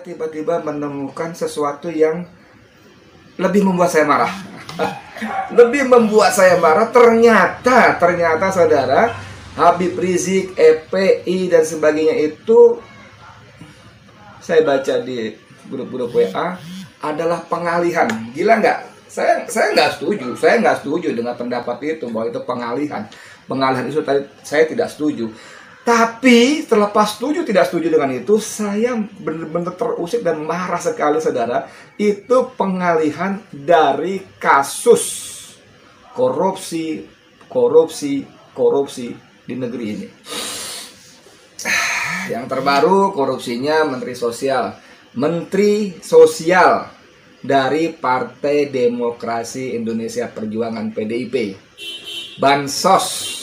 tiba-tiba menemukan sesuatu yang lebih membuat saya marah. Lebih membuat saya marah. Ternyata saudara, Habib Rizik, EPI dan sebagainya itu, saya baca di grup-grup WA, adalah pengalihan. Gila nggak? Saya nggak setuju. Saya nggak setuju dengan pendapat itu, bahwa itu pengalihan. Pengalihan itu tadi saya tidak setuju. Tapi terlepas setuju tidak setuju dengan itu, saya benar-benar terusik dan marah sekali, saudara. Itu pengalihan dari kasus korupsi di negeri ini. Yang terbaru korupsinya Menteri Sosial dari Partai Demokrasi Indonesia Perjuangan PDIP. Bansos.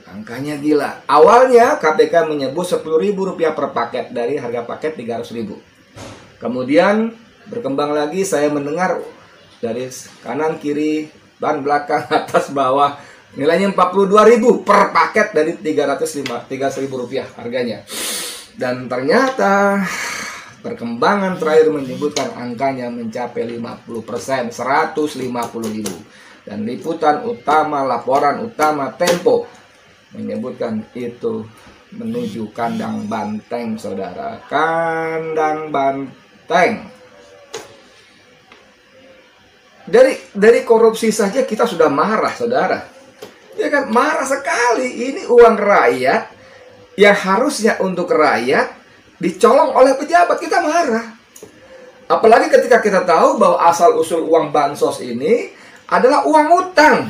Angkanya gila. Awalnya KPK menyebut Rp10.000 per paket dari harga paket Rp300.000. Kemudian berkembang lagi, saya mendengar dari kanan kiri, ban belakang, atas bawah, nilainya Rp42.000 per paket dari Rp300.000 harganya. Dan ternyata perkembangan terakhir menyebutkan angkanya mencapai 50%, Rp150.000. Dan laporan utama Tempo menyebutkan itu menuju kandang banteng, saudara. Kandang banteng. Dari korupsi saja kita sudah marah, saudara. Ya kan, marah sekali. Ini uang rakyat yang harusnya untuk rakyat dicolong oleh pejabat. Kita marah. Apalagi ketika kita tahu bahwa asal-usul uang bansos ini adalah uang utang.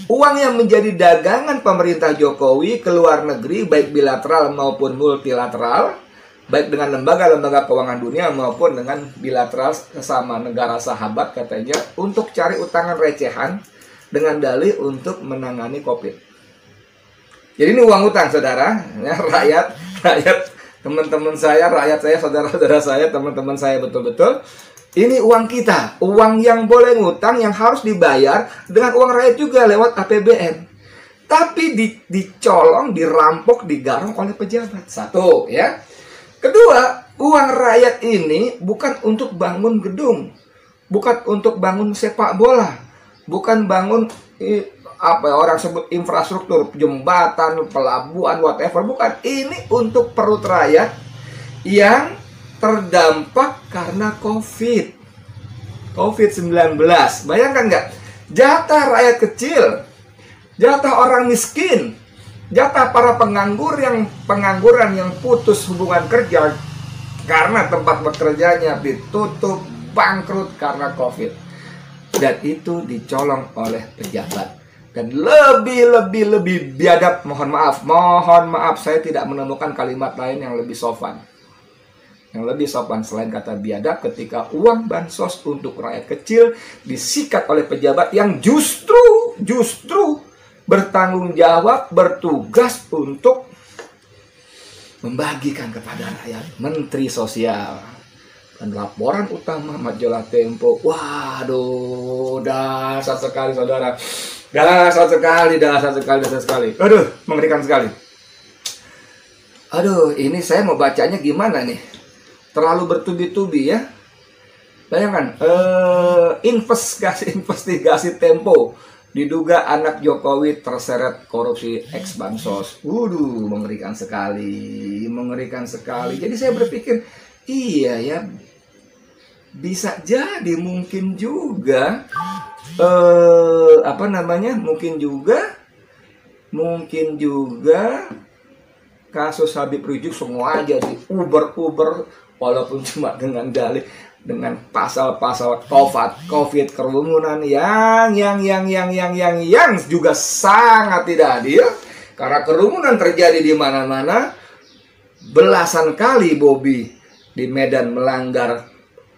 Uang yang menjadi dagangan pemerintah Jokowi ke luar negeri, baik bilateral maupun multilateral, baik dengan lembaga-lembaga keuangan dunia maupun dengan bilateral sesama negara sahabat, katanya, untuk cari utangan recehan dengan dalih untuk menangani COVID. Jadi ini uang utang, saudara, ya, rakyat, teman-teman saya, saudara-saudara saya, teman-teman saya, betul-betul. Ini uang kita, uang yang boleh ngutang, yang harus dibayar dengan uang rakyat juga lewat APBN. Tapi dicolong, dirampok, digarong oleh pejabat. Satu, ya. Kedua, uang rakyat ini bukan untuk bangun gedung, bukan untuk bangun sepak bola, bukan bangun orang sebut infrastruktur, jembatan, pelabuhan, whatever. Bukan. Ini untuk perut rakyat yang terdampak karena COVID-19. Bayangkan nggak? Jatah rakyat kecil, jatah orang miskin, jatah para pengangguran yang putus hubungan kerja karena tempat bekerjanya ditutup, bangkrut karena COVID. Dan itu dicolong oleh pejabat. Dan lebih biadab, mohon maaf, saya tidak menemukan kalimat lain yang lebih sopan. Yang lebih sopan selain kata biadab, ketika uang bansos untuk rakyat kecil disikat oleh pejabat yang justru bertanggung jawab, bertugas untuk membagikan kepada rakyat. Menteri Sosial. Dan laporan utama majalah Tempo. Waduh, dahsyat sekali, saudara. Dahsyat sekali. Aduh, mengerikan sekali. Aduh, ini saya mau bacanya gimana nih? Terlalu bertubi-tubi, ya. Bayangkan, investigasi Tempo, diduga anak Jokowi terseret korupsi eks bansos. Waduh, mengerikan sekali. Jadi saya berpikir, iya ya, bisa jadi mungkin juga mungkin juga kasus Habib Rizik semua aja di uber walaupun cuma dengan dalih, dengan pasal-pasal COVID, kerumunan yang juga sangat tidak adil, karena kerumunan terjadi di mana-mana. Belasan kali Bobi di Medan melanggar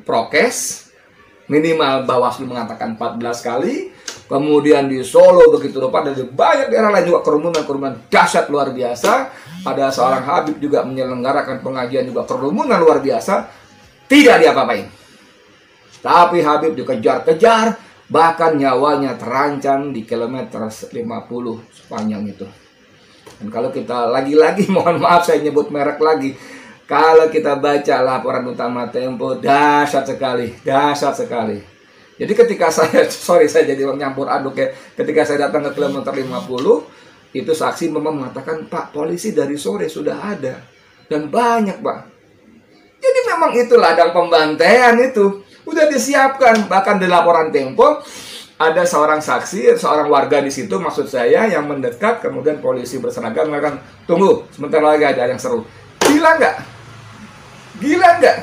prokes, minimal Bawaslu mengatakan 14 kali. Kemudian di Solo begitu rupa, dan di banyak daerah lain juga kerumunan dahsyat luar biasa. Ada seorang Habib juga menyelenggarakan pengajian juga kerumunan luar biasa. Tidak diapa-apain. Tapi Habib dikejar-kejar, bahkan nyawanya terancam di kilometer 50 sepanjang itu. Dan kalau kita lagi-lagi, mohon maaf saya nyebut merek lagi, Kalau kita baca laporan utama Tempo, dahsyat sekali, dahsyat sekali. Jadi ketika saya, sorry saya jadi nyampur aduk ya, ketika saya datang ke kilometer 50, itu saksi mengatakan, Pak, polisi dari sore sudah ada. Dan banyak, Pak. Jadi memang itu ladang pembantaian itu. Udah disiapkan, bahkan di laporan Tempo, ada seorang saksi, seorang warga di situ, maksud saya, yang mendekat, kemudian polisi berseragam mengatakan, tunggu, sebentar lagi ada yang seru. Gila nggak? Gila nggak?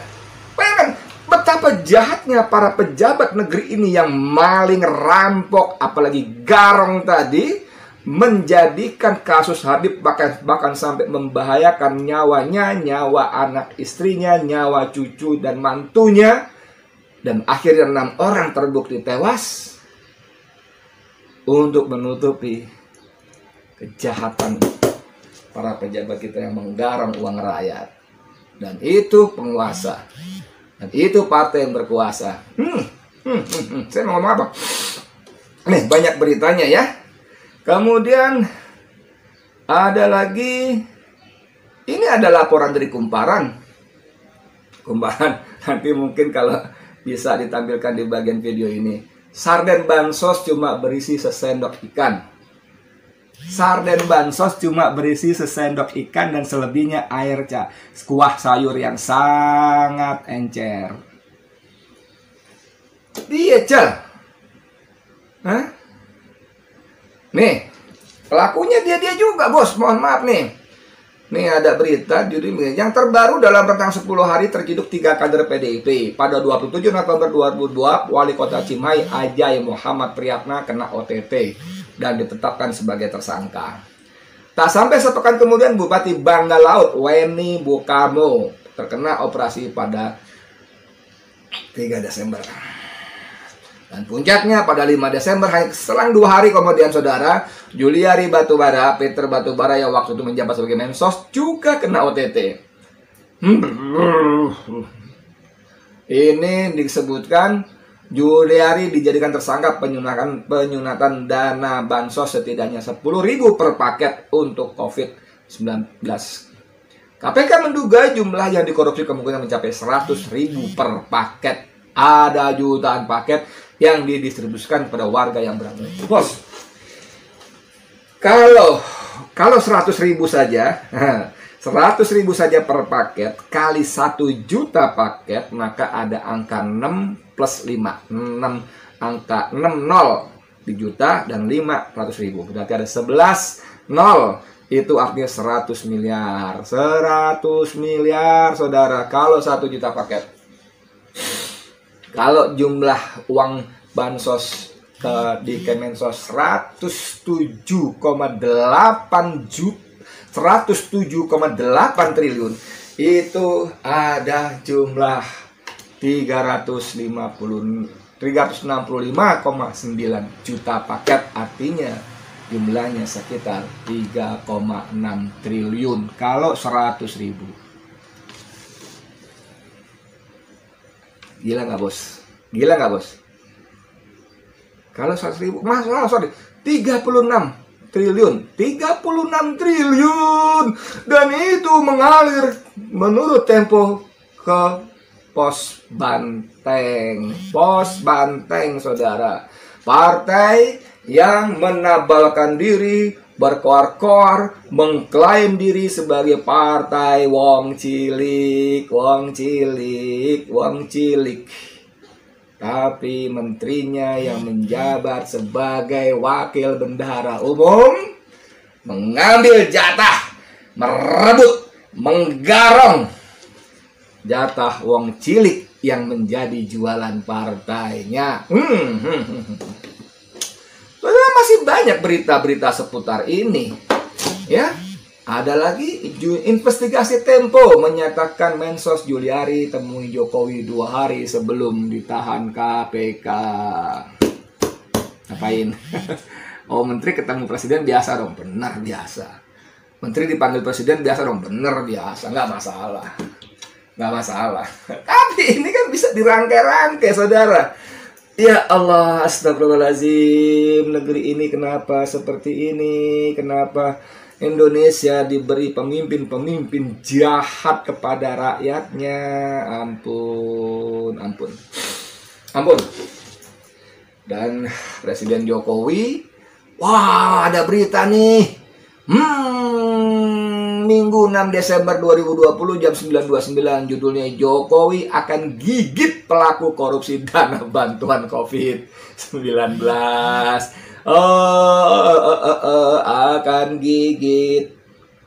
Bayangkan betapa jahatnya para pejabat negeri ini yang maling, rampok, apalagi garong tadi, menjadikan kasus Habib bahkan sampai membahayakan nyawanya, nyawa anak istrinya, nyawa cucu dan mantunya, dan akhirnya 6 orang terbukti tewas untuk menutupi kejahatan para pejabat kita yang menggarong uang rakyat. Dan itu penguasa, dan itu partai yang berkuasa. Saya mau ngomong apa? Nih, banyak beritanya ya. Kemudian ada lagi, ini ada laporan dari Kumparan. Kumparan, nanti mungkin kalau bisa ditampilkan di bagian video ini. Sarden bansos cuma berisi sesendok ikan. Sarden bansos cuma berisi sesendok ikan dan selebihnya air kuah sayur yang sangat encer. Iya, Cel. Hah? Nih, pelakunya dia juga, Bos. Mohon maaf nih. Nih ada berita judul yang terbaru dalam rentang 10 hari terciduk 3 kader PDIP. Pada 27 November 2002, Wali Kota Cimahi Ajay Muhammad Priyatna kena OTT dan ditetapkan sebagai tersangka. Tak sampai sepekan kemudian Bupati Bangka Laut Weni Bukamo terkena operasi pada 3 Desember. Dan puncaknya pada 5 Desember, selang 2 hari kemudian saudara, Juliari Batubara, Peter Batubara yang waktu itu menjabat sebagai Mensos juga kena OTT. Ini disebutkan Juliari dijadikan tersangka penyunatan dana bansos setidaknya 10.000 per paket untuk COVID-19. KPK menduga jumlah yang dikorupsi kemungkinan mencapai 100.000 per paket. Ada jutaan paket yang didistribusikan kepada warga yang berangkat. Bos, kalau 100.000 saja, 100.000 saja per paket kali 1 juta paket, maka ada angka 6 plus 5. 6 angka 6 nol di juta dan 500.000. Berarti ada 11 nol. Itu artinya 100 miliar. 100 miliar, saudara, kalau 1 juta paket. Kalau jumlah uang bansos di Kemensos 107,8 triliun, itu ada jumlah 365,9 juta paket, artinya jumlahnya sekitar 3,6 triliun kalau 100.000. Gila nggak, Bos? Gila nggak, Bos? Kalau 100.000, sorry, 36 triliun. 36 triliun. Dan itu mengalir menurut Tempo ke Pos Banteng. Pos Banteng, saudara. Partai yang menabalkan diri, berkoar-koar, mengklaim diri sebagai partai wong cilik, wong cilik, wong cilik. Tapi menterinya yang menjabat sebagai wakil bendahara umum mengambil jatah, merebut, menggarong jatah wong cilik yang menjadi jualan partainya. Masih banyak berita-berita seputar ini. Ya, ada lagi investigasi Tempo menyatakan Mensos Juliari temui Jokowi 2 hari sebelum ditahan KPK. Ngapain? Oh, menteri ketemu presiden biasa dong, benar biasa. Menteri dipanggil presiden biasa dong, benar biasa, nggak masalah. Nggak masalah. Tapi ini kan bisa dirangkai-rangkai, saudara. Ya Allah, astagfirullahaladzim, negeri ini kenapa seperti ini? Kenapa Indonesia diberi pemimpin-pemimpin jahat kepada rakyatnya. Ampun, ampun, ampun. Dan Presiden Jokowi, wah ada berita nih. Minggu 6 Desember 2020 jam 9.29, judulnya Jokowi akan gigit pelaku korupsi dana bantuan COVID-19. Akan gigit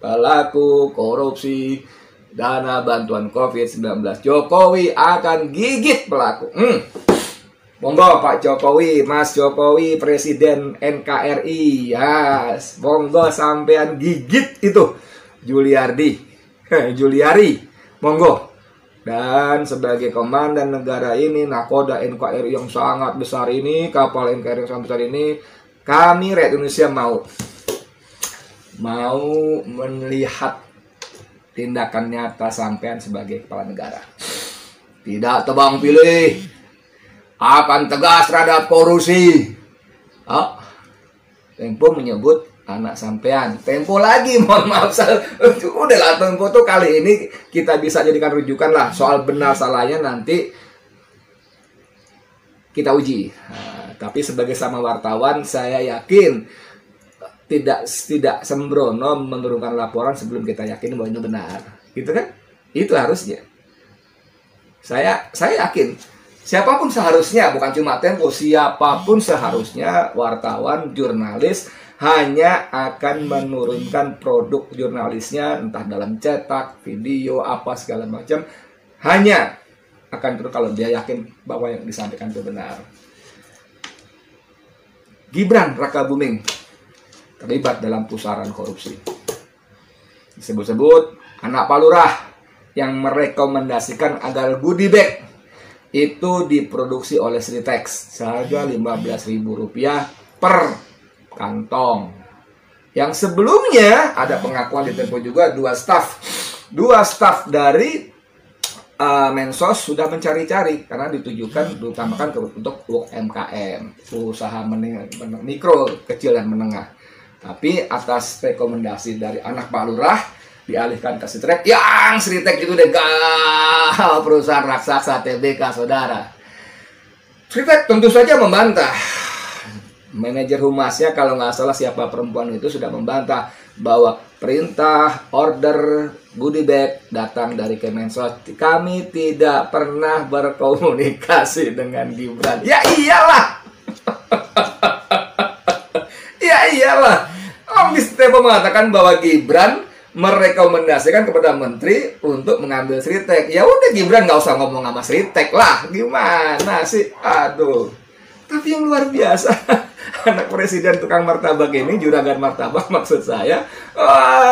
pelaku korupsi dana bantuan COVID-19. Jokowi akan gigit pelaku. Monggo Pak Jokowi, Mas Jokowi, Presiden NKRI, yes. Monggo sampean gigit itu Juliari, monggo. Dan sebagai komandan negara ini, nakoda NKRI yang sangat besar ini, kapal NKRI yang sangat besar ini, kami rakyat Indonesia mau melihat tindakan nyata sampean sebagai kepala negara. Tidak tebang pilih, akan tegas terhadap korupsi. Tempo menyebut anak sampean. Tempo lagi, mohon maaf. Udahlah, Tempo tuh kali ini kita bisa jadikan rujukan lah. Soal benar salahnya nanti kita uji. Tapi sebagai sama wartawan, saya yakin tidak sembrono menurunkan laporan sebelum kita yakin bahwa ini benar. Gitu kan? Itu harusnya. Saya yakin. Siapapun seharusnya, bukan cuma Tempo, siapapun seharusnya wartawan, jurnalis hanya akan menurunkan produk jurnalisnya, entah dalam cetak, video, apa segala macam, hanya akan turun kalau dia yakin bahwa yang disampaikan itu benar. Gibran Rakabuming terlibat dalam pusaran korupsi. Disebut-sebut anak Pak Lurah yang merekomendasikan agar goodie bag itu diproduksi oleh Sritex seharga Rp15.000 per kantong. Yang sebelumnya ada pengakuan di Tempo juga dua staff dari Mensos sudah mencari-cari karena ditujukan diutamakan untuk UMKM, usaha mikro, kecil dan menengah. Tapi atas rekomendasi dari anak Pak Lurah dialihkan ke Sritex, yang Sritex itu deh perusahaan raksasa TBK, saudara. Sritex tentu saja membantah. Manajer humasnya kalau nggak salah siapa perempuan itu sudah membantah bahwa perintah order goodie bag datang dari Kemensos. Kami tidak pernah berkomunikasi dengan Gibran. Ya iyalah. Ya iyalah. Om Tempo mengatakan bahwa Gibran merekomendasikan kepada menteri untuk mengambil Sritex. Ya udah, Gibran nggak usah ngomong sama Sritex lah. Gimana sih? Aduh. Tapi yang luar biasa, anak presiden tukang martabak ini, juragan martabak maksud saya,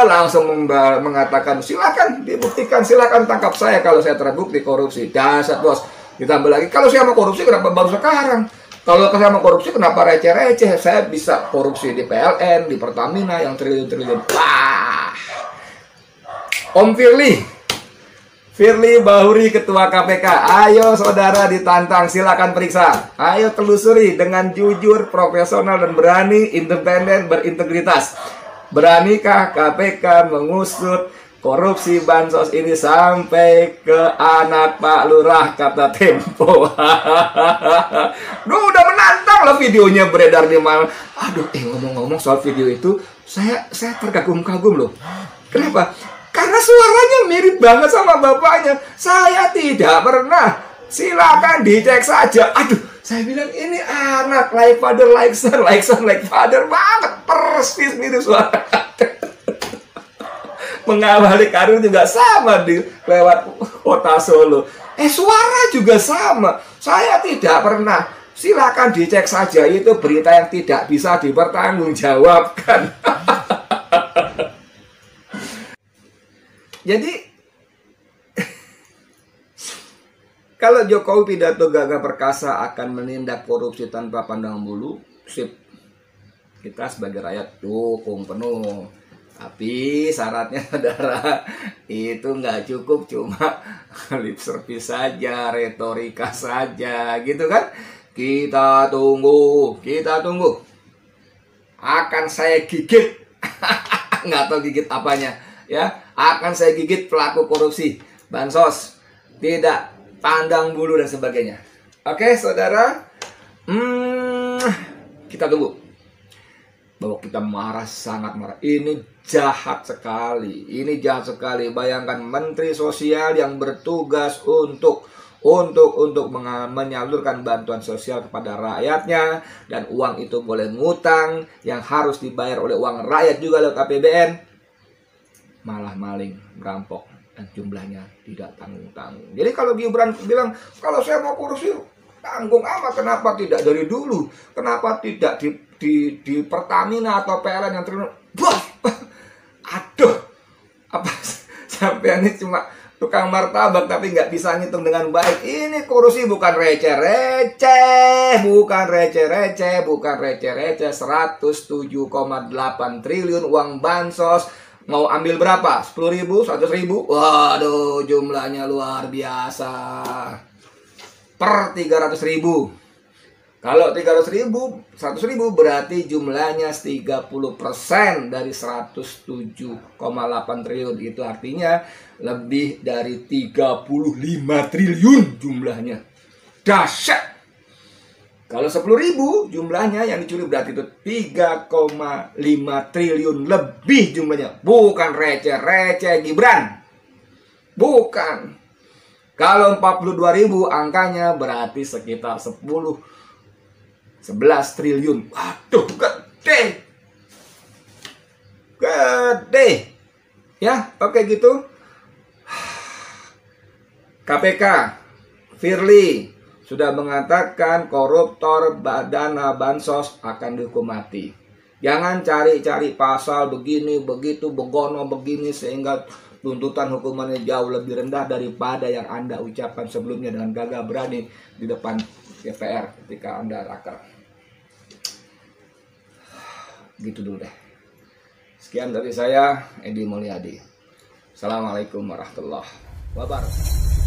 langsung mengatakan silakan dibuktikan, silakan tangkap saya kalau saya terbukti korupsi. Dasar bos. Ditambah lagi, kalau saya mau korupsi kenapa baru sekarang? Kalau saya mau korupsi kenapa receh-receh? Saya bisa korupsi di PLN, di Pertamina yang triliun-triliun. Wah. Om Firly Bahuri, Ketua KPK. Ayo saudara ditantang, silakan periksa. Ayo telusuri dengan jujur, profesional dan berani, independen, berintegritas. Beranikah KPK mengusut korupsi bansos ini sampai ke anak Pak Lurah, kata Tempo. Duh, udah menantang loh, videonya beredar di mana. Aduh, ngomong-ngomong soal video itu, saya terkagum-kagum loh. Kenapa? Karena suaranya mirip banget sama bapaknya. Saya tidak pernah. Silakan dicek saja. Aduh, saya bilang ini anak like father, like son, like son, like father banget. Persis mirip suara. Mengawali karir juga sama di lewat kota Solo. Suara juga sama. Saya tidak pernah. Silakan dicek saja. Itu berita yang tidak bisa dipertanggungjawabkan. Jadi, kalau Jokowi pidato gagah perkasa akan menindak korupsi tanpa pandang bulu, sip. Kita sebagai rakyat dukung penuh. Tapi syaratnya, saudara, itu nggak cukup cuma lip service saja, retorika saja, gitu kan? Kita tunggu. Akan saya gigit. nggak tahu gigit apanya. Ya, akan saya gigit pelaku korupsi bansos, tidak pandang bulu dan sebagainya. Oke, saudara, kita tunggu. Bahwa kita marah, sangat marah. Ini jahat sekali. Ini jahat sekali. Bayangkan Menteri Sosial yang bertugas untuk menyalurkan bantuan sosial kepada rakyatnya, dan uang itu boleh ngutang yang harus dibayar oleh uang rakyat juga lewat APBN, malah maling, merampok, dan jumlahnya tidak tanggung-tanggung. Jadi kalau Gibran bilang, kalau saya mau korupsi tanggung amat, kenapa tidak dari dulu? Kenapa tidak di Pertamina atau PLN yang terus? Aduh, apa sampai ini cuma tukang martabak tapi nggak bisa ngitung dengan baik. Ini korupsi bukan receh-receh, bukan receh-receh, bukan receh-receh. 107,8 triliun uang bansos. Mau ambil berapa? 10.000, 100.000? Waduh, jumlahnya luar biasa. Per 300.000. Kalau 300.000, 100.000 berarti jumlahnya 30% dari 107,8 triliun. Itu artinya lebih dari 35 triliun jumlahnya. Dahsyat. Kalau 10.000 jumlahnya yang dicuri berarti itu 3,5 triliun lebih jumlahnya. Bukan receh-receh Gibran. Bukan. Kalau 42.000 angkanya berarti sekitar 11 triliun. Waduh, gede. Gede. Ya, oke gitu. KPK, Firly sudah mengatakan koruptor dana bansos akan dihukum mati. Jangan cari-cari pasal begini, begitu, begono, begini, sehingga tuntutan hukumannya jauh lebih rendah daripada yang Anda ucapkan sebelumnya dengan gagah berani di depan DPR ketika Anda rakar. Gitu dulu deh. Sekian dari saya, Edi Mulyadi. Assalamualaikum warahmatullahi wabarakatuh.